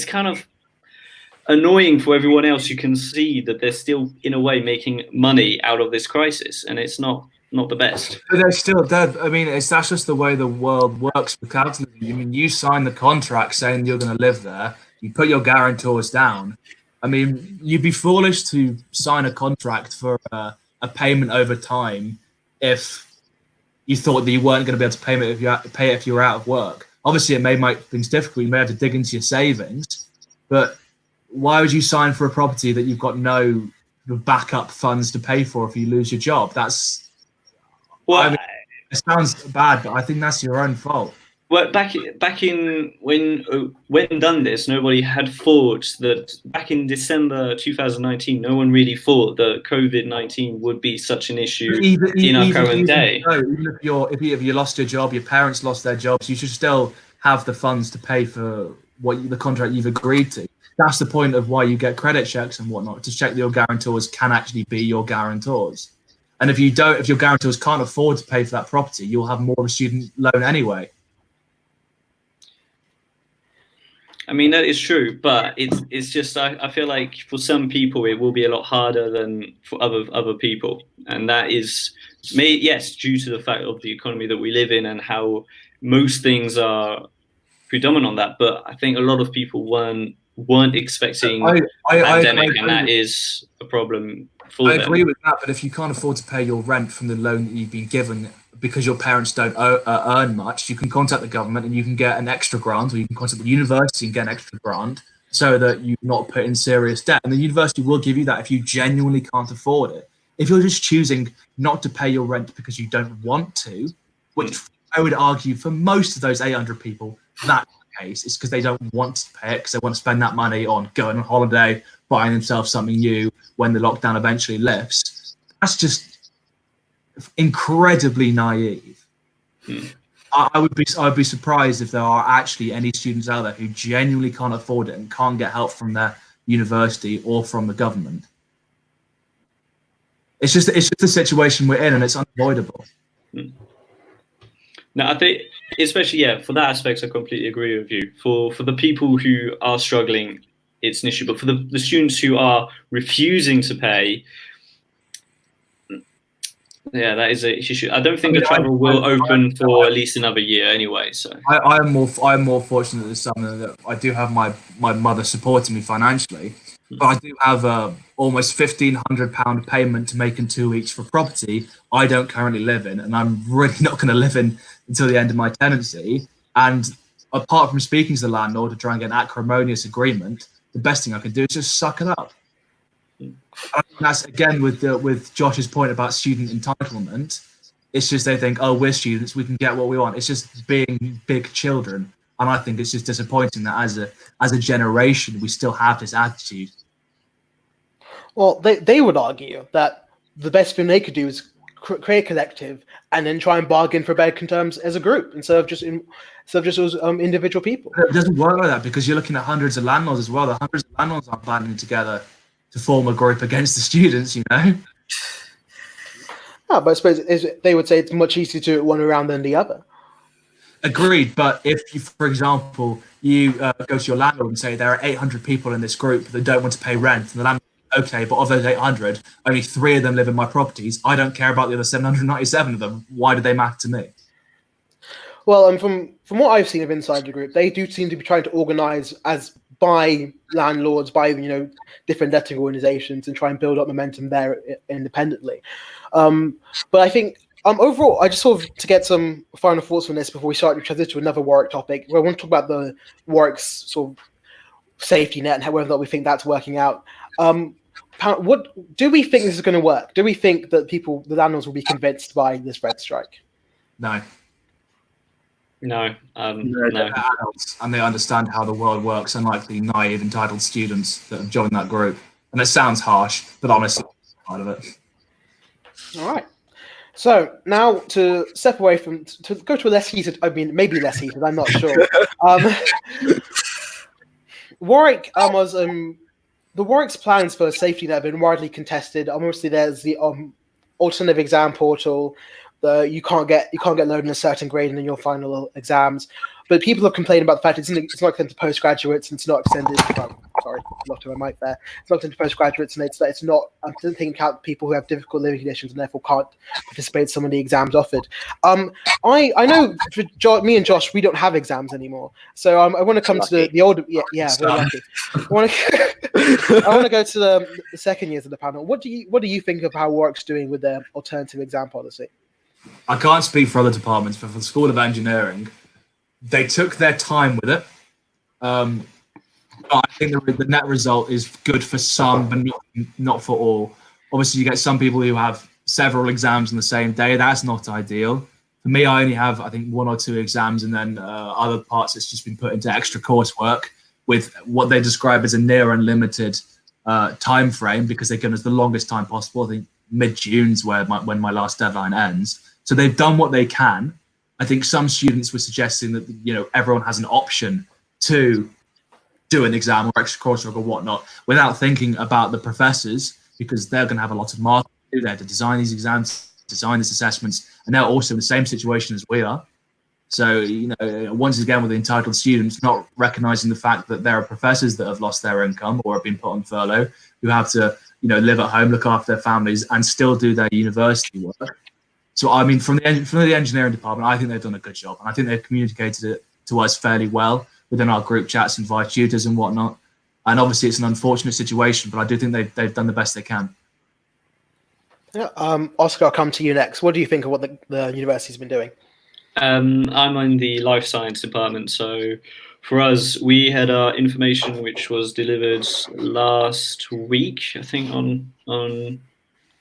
kind of annoying for everyone else who can see that they're still in a way making money out of this crisis, and it's not the best. But they're still dead. I mean, that's just the way the world works with capitalism. I mean, you sign the contract saying you're going to live there, you put your guarantors down. I mean, you'd be foolish to sign a contract for a payment over time if you thought that you weren't going to be able to pay it if you were out of work. Obviously, it may make things difficult. You may have to dig into your savings, but why would you sign for a property that you've got no backup funds to pay for if you lose your job? That's, well, I mean, it sounds bad, but I think that's your own fault. Well, back in when done this, nobody had thought that back in December 2019, no one really thought that COVID-19 would be such an issue in our current day. Even if you lost your job, your parents lost their jobs, you should still have the funds to pay for the contract you've agreed to. That's the point of why you get credit checks and whatnot, to check that your guarantors can actually be your guarantors. And if your guarantors can't afford to pay for that property, you'll have more of a student loan anyway. I mean, that is true, but it's just I feel like for some people it will be a lot harder than for other people, and that is due to the fact of the economy that we live in and how most things are predominant on that. But I think a lot of people weren't expecting a pandemic, and that is a problem for them. I agree with that, but if you can't afford to pay your rent from the loan that you've been given because your parents don't earn much, you can contact the government and you can get an extra grant, or you can contact the university and get an extra grant so that you're not put in serious debt. And the university will give you that if you genuinely can't afford it. If you're just choosing not to pay your rent because you don't want to, which I would argue for most of those 800 people, that's the case. It's because they don't want to pay it, because they want to spend that money on going on holiday, buying themselves something new when the lockdown eventually lifts. That's just incredibly naive. I would be surprised if there are actually any students out there who genuinely can't afford it and can't get help from their university or from the government. It's just the situation we're in, and it's unavoidable. No, I think especially for that aspect, I completely agree with you. For the people who are struggling, it's an issue, but for the students who are refusing to pay, that is an issue. I don't think the travel will open for at least another year anyway. So I'm more fortunate than some that I do have my mother supporting me financially. but I do have almost £1,500 payment to make in 2 weeks for property I don't currently live in, and I'm really not going to live in until the end of my tenancy. And apart from speaking to the landlord to try and get an acrimonious agreement, the best thing I can do is just suck it up. And that's again with Josh's point about student entitlement. It's just they think, oh, we're students, we can get what we want. It's just being big children, and I think it's just disappointing that as a generation we still have this attitude. Well, they would argue that the best thing they could do is create a collective and then try and bargain for better terms as a group instead of just as individual people. It doesn't work like that because you're looking at hundreds of landlords as well. The hundreds of landlords aren't banding together to form a group against the students, you know. But I suppose they would say it's much easier to do it one around than the other. Agreed, but if you, for example, you go to your landlord and say there are 800 people in this group that don't want to pay rent, and the landlord, okay, but of those 800, only 3 of them live in my properties. I don't care about the other 797 of them. Why do they matter to me? Well, from what I've seen of inside the group, they do seem to be trying to organise as by landlords, by different letting organisations, and try and build up momentum there independently. But I think overall, I just sort of to get some final thoughts on this before we start to transition to another Warwick topic. Where I want to talk about the Warwick's sort of safety net and however that we think that's working out. What do we think this is going to work? Do we think that the landlords will be convinced by this rent strike? No. No. They're adults and they understand how the world works, unlike the naive, entitled students that have joined that group. And it sounds harsh, but honestly, part of it. All right. So now to step away to go to a less heated, maybe less heated, I'm not sure. Warwick was the Warwick's plans for safety net have been widely contested. Obviously, there's the alternative exam portal. You can't get loaded in a certain grade in your final exams, but people have complained about the fact it's not extended to postgraduates and it's not extended. Sorry, locked in my mic there. It's not extended to postgraduates and it's not. I'm taking account people who have difficult living conditions and therefore can't participate in some of the exams offered. I know for me and Josh, we don't have exams anymore, so I want to come to the older. Yeah, we're lucky. I want to go to the second years of the panel. What do you think of how Warwick's doing with their alternative exam policy? I can't speak for other departments, but for the School of Engineering, they took their time with it. I think the net result is good for some, but not for all. Obviously, you get some people who have several exams on the same day. That's not ideal. For me, I only have, I think, 1 or 2 exams, and then other parts it's just been put into extra coursework with what they describe as a near unlimited time frame, because they've given us the longest time possible. I think mid-June's when my last deadline ends. So they've done what they can. I think some students were suggesting that everyone has an option to do an exam or extra coursework or whatnot without thinking about the professors, because they're going to have a lot of marking to do. They have to design these exams, design these assessments, and they're also in the same situation as we are. So, once again, with the entitled students not recognizing the fact that there are professors that have lost their income or have been put on furlough, who have to, live at home, look after their families, and still do their university work. So, I mean, from the engineering department, I think they've done a good job, and I think they've communicated it to us fairly well within our group chats and via tutors and whatnot. And obviously, it's an unfortunate situation, but I do think they've done the best they can. Yeah, Oscar, I'll come to you next. What do you think of what the university's been doing? I'm in the life science department, so for us, we had our information which was delivered last week, I think on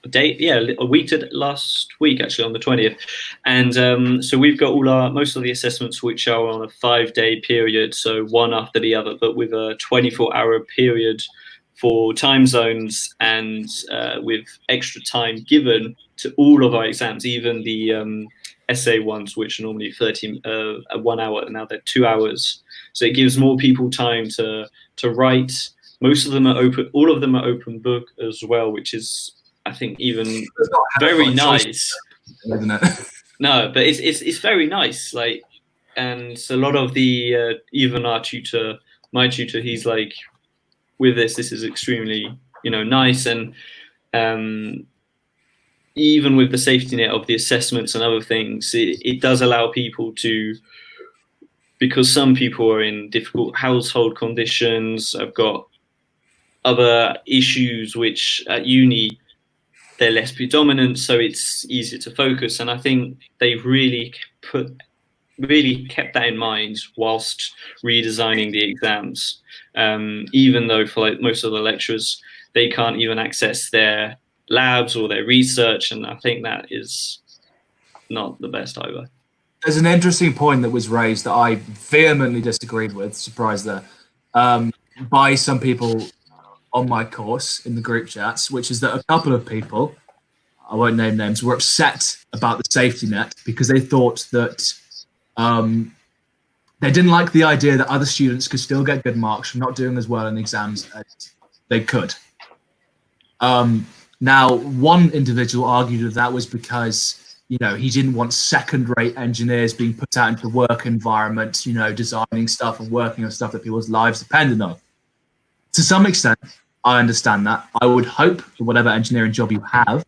a date, a week to last week, actually on the 20th. And so we've got most of the assessments which are on a 5-day period, so one after the other, but with a 24-hour period for time zones and with extra time given to all of our exams, even the essay ones, which are normally 1 hour, and now they're 2 hours. So it gives more people time to write. Most of them are open. All of them are open book as well, which is, I think, even very nice. Isn't it? No, but it's very nice. Like, and a lot of the even our tutor, my tutor, he's like, with this is extremely nice, and even with the safety net of the assessments and other things, it does allow people to, because some people are in difficult household conditions, have got other issues which at uni they're less predominant, so it's easier to focus. And I think they've really kept that in mind whilst redesigning the exams. Even though for like most of the lecturers, they can't even access their labs or their research, and I think that is not the best either. There's an interesting point that was raised that I vehemently disagreed with, surprise there, by some people on my course in the group chats, which is that a couple of people, I won't name names, were upset about the safety net because they thought that they didn't like the idea that other students could still get good marks from not doing as well in exams as they could. Now, one individual argued that that was because he didn't want second-rate engineers being put out into the work environment, designing stuff and working on stuff that people's lives depended on. To some extent, I understand that. I would hope that whatever engineering job you have,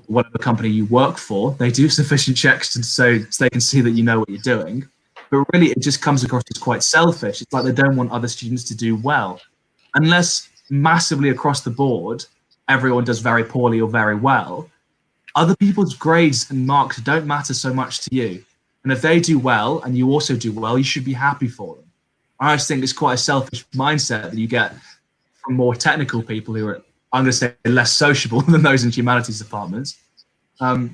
whatever company you work for, they do sufficient checks so they can see that you know what you're doing. But really, it just comes across as quite selfish. It's like they don't want other students to do well. Unless massively across the board, everyone does very poorly or very well, other people's grades and marks don't matter so much to you. And if they do well and you also do well, you should be happy for them. I just think it's quite a selfish mindset that you get from more technical people who are, I'm going to say, less sociable than those in humanities departments. Have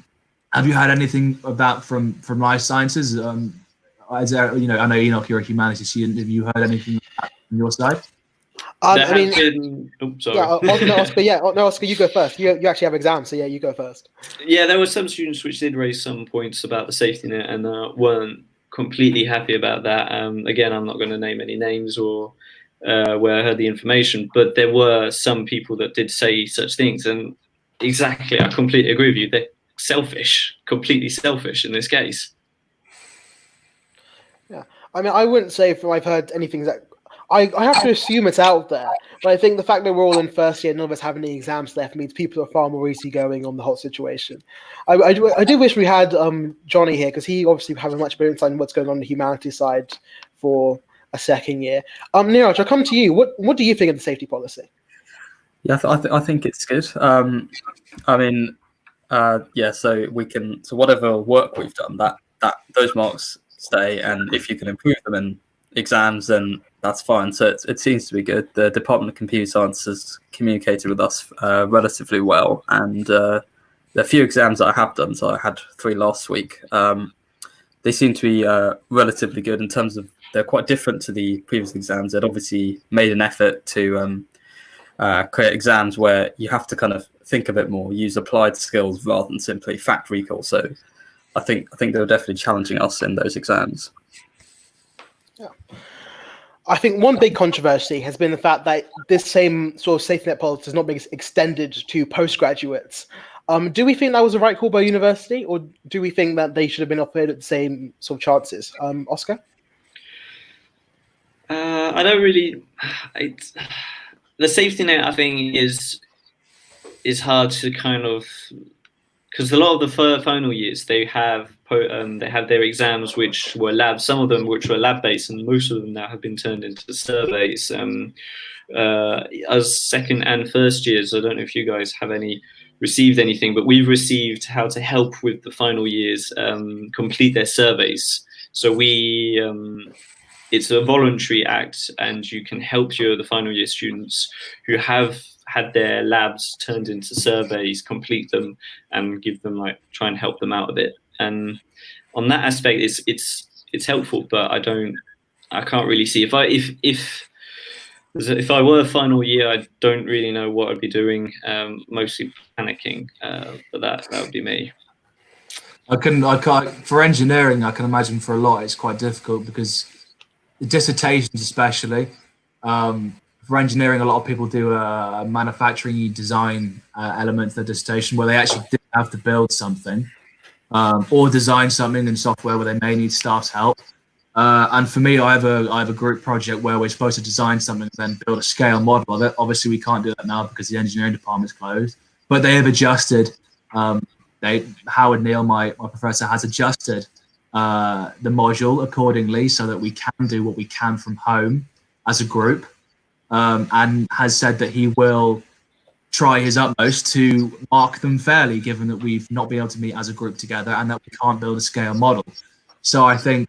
you had anything of that from life sciences? Is there, I know, Enoch, you're a humanities student. Have you heard anything from your side? Sorry. Oscar, you go first. You actually have exams, so you go first. Yeah, there were some students which did raise some points about the safety net and weren't completely happy about that. Again, I'm not going to name any names or where I heard the information, but there were some people that did say such things, and exactly, I completely agree with you. They're selfish, completely selfish in this case. Yeah, I mean, I wouldn't say I've heard anything that I have to assume it's out there, but I think the fact that we're all in first year, none of us have any exams left, means people are far more easygoing on the whole situation. I do wish we had Johnny here, because he obviously have a much better insight on what's going on the humanities side for a second year. Neeraj, I'll come to you. What do you think of the safety policy? Yeah, I think it's good. So whatever work we've done, that those marks stay, and if you can improve them in exams, then that's fine. So it seems to be good. The Department of Computer Science has communicated with us relatively well, and the few exams that I have done, so I had 3 last week, they seem to be relatively good in terms of they're quite different to the previous exams. They'd obviously made an effort to create exams where you have to kind of think a bit more, use applied skills rather than simply fact recall. So I think they were definitely challenging us in those exams. Yeah. I think one big controversy has been the fact that this same sort of safety net policy has not been extended to postgraduates. Do we think that was the right call by university, or do we think that they should have been offered the same sort of chances? Oscar? I don't really. The safety net, I think, is hard to kind of, because a lot of the final years they have their exams which were lab, some of them which were lab based, and most of them now have been turned into surveys. As second and first years, I don't know if you guys have received anything, but we've received how to help with the final years complete their surveys. So it's a voluntary act, and you can help the final year students who have had their labs turned into surveys, complete them, and give them try and help them out a bit. And on that aspect, it's helpful, but I can't really see if I were final year, I don't really know what I'd be doing. Mostly panicking, but that would be me. I can't for engineering. I can imagine for a lot it's quite difficult because the dissertations, especially for engineering, a lot of people do a manufacturing design element of the dissertation where they actually do have to build something or design something in software where they may need staff's help. And for me, I have a group project where we're supposed to design something and then build a scale model of it. Obviously, we can't do that now because the engineering department's closed. But they have adjusted. Howard Neal, my professor, has adjusted the module accordingly so that we can do what we can from home as a group. and has said that he will try his utmost to mark them fairly, given that we've not been able to meet as a group together and that we can't build a scale model. So I think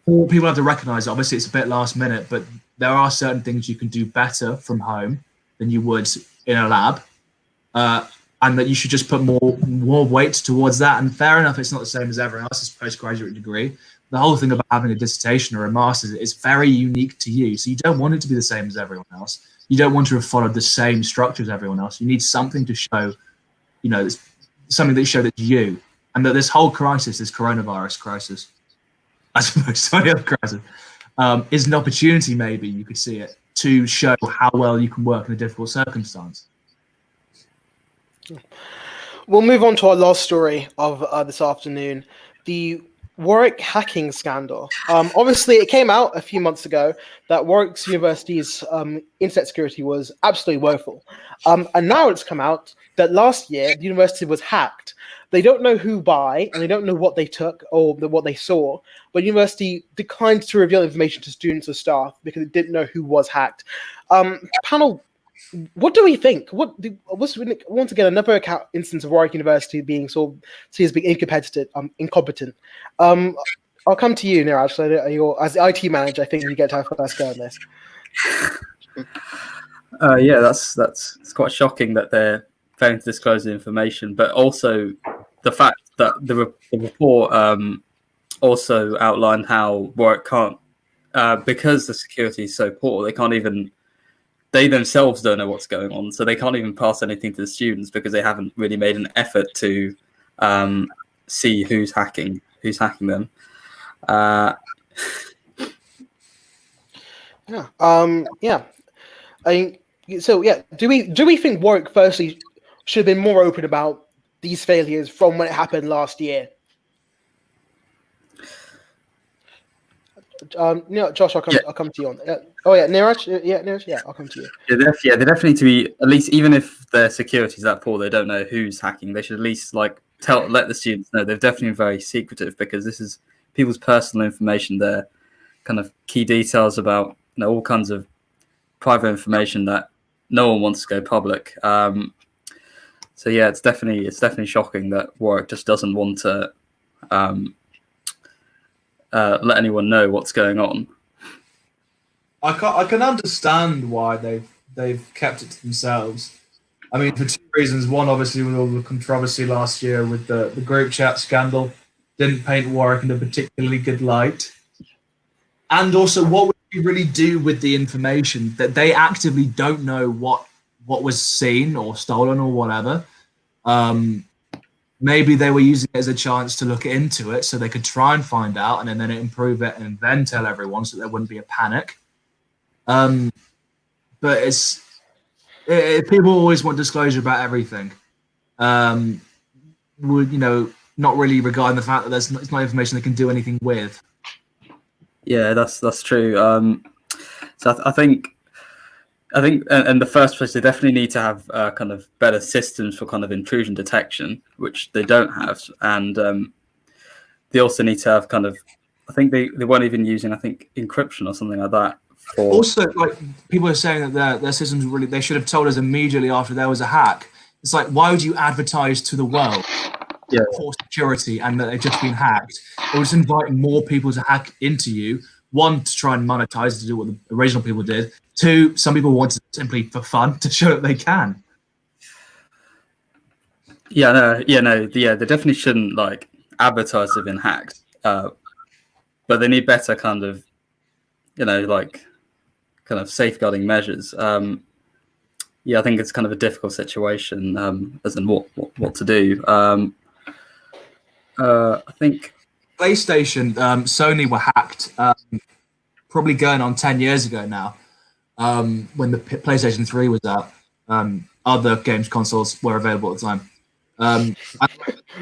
people have to recognise, obviously it's a bit last minute, but there are certain things you can do better from home than you would in a lab, and that you should just put more weight towards that. And fair enough, it's not the same as everyone else's postgraduate degree. The whole thing about having a dissertation or a master's is very unique to you, so you don't want it to be the same as everyone else. You don't want to have followed the same structure as everyone else. You need something to show, something that shows that you, and that this whole crisis, this coronavirus crisis, as opposed to any other crisis, is an opportunity, maybe you could see it, to show how well you can work in a difficult circumstance. We'll move on to our last story of this afternoon, the Warwick hacking scandal. Obviously, it came out a few months ago that Warwick University's internet security was absolutely woeful. And now it's come out that last year, the university was hacked. They don't know who by, and they don't know what they took or what they saw, but the university declined to reveal information to students or staff because it didn't know who was hacked. Panel, what do we think? Once again, another instance of Warwick University being seen as being incompetent. I'll come to you, Neeraj. So as the IT manager, I think you get to have first go on this. Yeah, that's quite shocking that they're failing to disclose the information, but also the fact that the report also outlined how Warwick can't, because the security is so poor, they themselves don't know what's going on, so they can't even pass anything to the students because they haven't really made an effort to see who's hacking them. Do we think Warwick firstly should have been more open about these failures from when it happened last year? Josh, I'll come to you on that. Neeraj? I'll come to you. They definitely need to be, at least, even if their security is that poor, they don't know who's hacking. They should at least let the students know. They've definitely been very secretive because this is people's personal information. Their kind of key details about all kinds of private information that no one wants to go public. So yeah, it's definitely shocking that Warwick just doesn't want to let anyone know what's going on. I can understand why they've kept it to themselves. I mean, for two reasons. One, obviously, with all the controversy last year with the group chat scandal, didn't paint Warwick in a particularly good light. And also, what would you really do with the information that they actively don't know what was seen or stolen or whatever? Maybe they were using it as a chance to look into it so they could try and find out and then improve it and then tell everyone so there wouldn't be a panic. But people always want disclosure about everything. Not really regarding the fact that it's not information they can do anything with. Yeah, that's true. So I think in the first place, they definitely need to have kind of better systems for kind of intrusion detection, which they don't have. And they also need to have kind of, I think they weren't even using, encryption or something like that. Also, people are saying that their systems they should have told us immediately after there was a hack. It's like, why would you advertise to the world for security and that they've just been hacked? Or just inviting more people to hack into you. One, to try and monetize, to do what the original people did. Two, some people want it simply for fun to show that they can. They definitely shouldn't advertise they've been hacked. But they need better kind of, safeguarding measures. I think it's kind of a difficult situation as in what to do. I think PlayStation, Sony were hacked probably going on 10 years ago now, when the PlayStation 3 was out. Other games consoles were available at the time.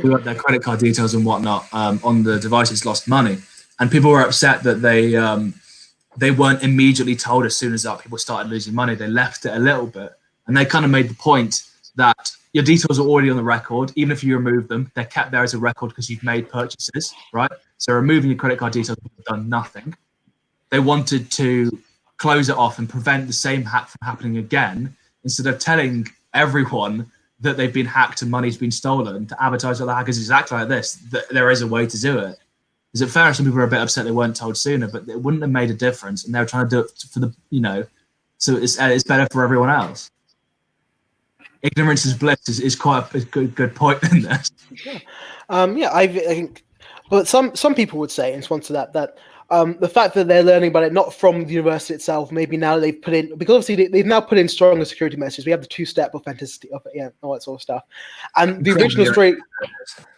We got their credit card details and whatnot on the devices, lost money. And people were upset that they weren't immediately told as soon as people started losing money. They left it a little bit. And they kind of made the point that your details are already on the record. Even if you remove them, they're kept there as a record because you've made purchases, right? So removing your credit card details would have done nothing. They wanted to close it off and prevent the same hack from happening again, instead of telling everyone that they've been hacked and money's been stolen, to advertise to the hackers exactly like this, that there is a way to do it. Is it fair? Some people are a bit upset they weren't told sooner, but it wouldn't have made a difference, and they were trying to do it for the, so it's better for everyone else. Ignorance is bliss is quite a good point in this. I think, but some people would say in response to that the fact that they're learning about it not from the university itself, maybe now they've put in, because obviously they've now put in stronger security measures. We have the two-step authenticity of it, all that sort of stuff, and the original story,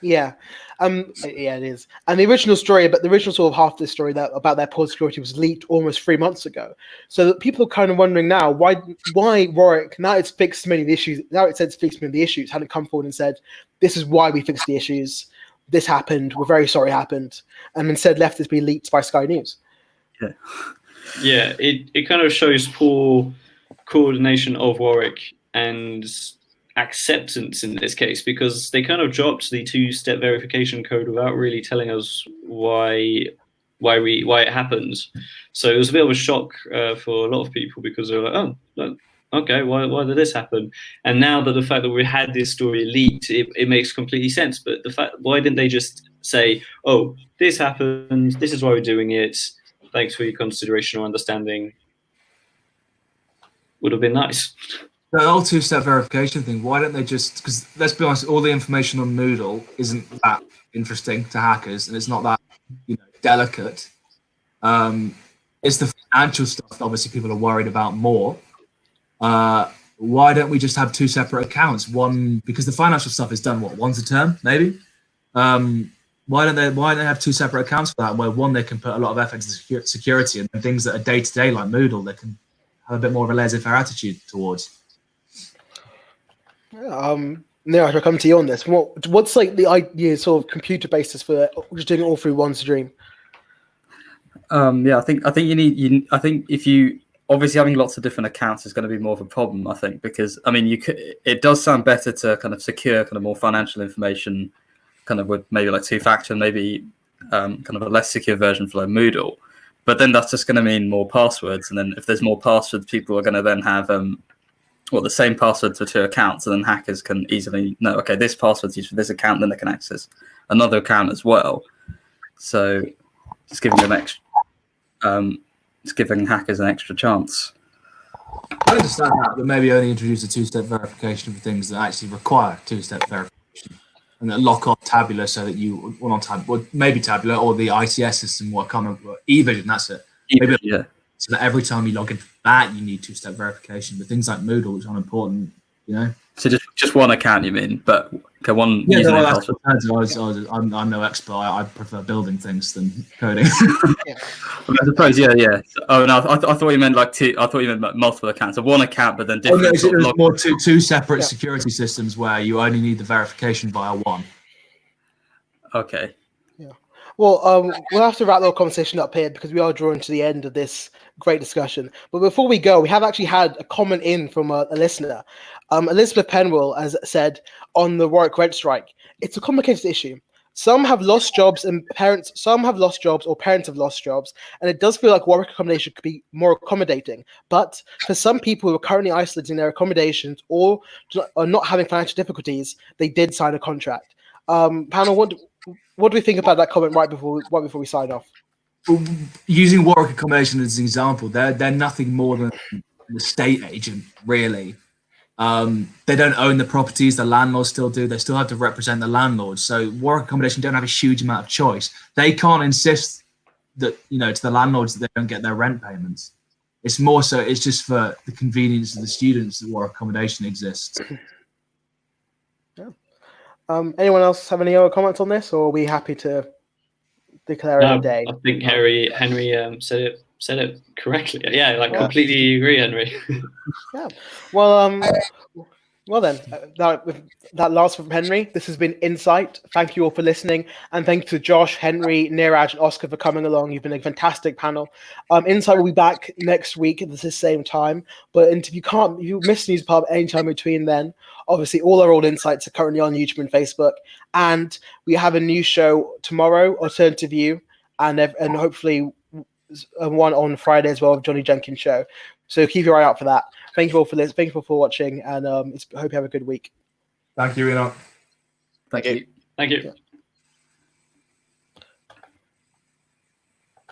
it is. And the original story, but the original sort of half of the story about their poor security was leaked almost 3 months ago. So that people are kind of wondering now why Warwick, now it's fixed many of the issues. Now it said it's fixed many of the issues, hadn't come forward and said this is why we fixed the issues. This happened. We're very sorry it happened, and instead left this be leaked by Sky News. Yeah. It kind of shows poor coordination of Warwick and acceptance in this case, because they kind of dropped the two-step verification code without really telling us why it happened. So it was a bit of a shock for a lot of people, because they were like, oh, look, okay, why did this happen? And now that the fact that we had this story leaked, it makes completely sense. But the fact, why didn't they just say, oh, this happened, this is why we're doing it, thanks for your consideration or understanding? Would have been nice. The whole two-step verification thing, why don't they just, because let's be honest, all the information on Moodle isn't that interesting to hackers, and it's not that delicate. It's the financial stuff that obviously people are worried about more. Why don't we just have two separate accounts? One, because the financial stuff is done once a term, maybe. Why don't they have two separate accounts for that? Where one, they can put a lot of effort into security, and things that are day to day like Moodle, they can have a bit more of a laissez-faire attitude towards. Neeraj, I'll come to you on this. What's like the idea, sort of computer basis for just doing it all through one stream? I think I think if you obviously having lots of different accounts is going to be more of a problem. I think because it does sound better to kind of secure kind of more financial information, kind of with maybe like two-factor, maybe kind of a less secure version for like Moodle. But then that's just going to mean more passwords, and then if there's more passwords, people are going to then have the same password for two accounts, and then hackers can easily know, okay, this password's used for this account, then they can access another account as well. So it's giving them it's giving hackers an extra chance. I understand that, but maybe only introduce a two-step verification for things that actually require two-step verification, and then lock off Tabular so that you, maybe Tabular or the ICS system, what kind of eVision, that's it. Maybe, so that every time you log into that, you need two-step verification. But things like Moodle, which are unimportant, So just one account, you mean? But okay, one. Yeah, no, that's what I'm no expert. I prefer building things than coding. I suppose, yeah. Oh no, I thought you meant like two. I thought you meant like multiple accounts. So one account, but then different. There's more two separate security systems where you only need the verification via one. Okay. Yeah. Well, we'll have to wrap the conversation up here because we are drawing to the end of this great discussion. But before we go, we have actually had a comment in from a listener. Elizabeth Penwell has said on the Warwick Rent Strike, it's a complicated issue. Some have lost jobs or parents have lost jobs, and it does feel like Warwick accommodation could be more accommodating. But for some people who are currently isolated in their accommodations or are not having financial difficulties, they did sign a contract. Panel, what do we think about that comment right before we sign off? Using Warwick accommodation as an example, they're nothing more than an estate agent, really. They don't own the properties, the landlords still do. They still have to represent the landlord. So Warwick accommodation don't have a huge amount of choice. They can't insist that, to the landlords that they don't get their rent payments. It's more so, it's just for the convenience of the students that Warwick accommodation exists. Yeah. Anyone else have any other comments on this, or are we happy to declare it a day? I think Henry said it correctly. Yeah, completely agree, Henry. Yeah. Well then, that last from Henry. This has been Insight. Thank you all for listening, and thank you to Josh, Henry, Neeraj, and Oscar for coming along. You've been a fantastic panel. Insight will be back next week at the same time. But if you miss news pub anytime between then, obviously all our old Insights are currently on YouTube and Facebook, and we have a new show tomorrow, Alternative View, and hopefully one on Friday as well with Johnny Jenkins show. So keep your eye out for that. Thank you all for this. Thank you all for watching, and hope you have a good week. Thank you, Enoch. Thank Okay. you. Thank you.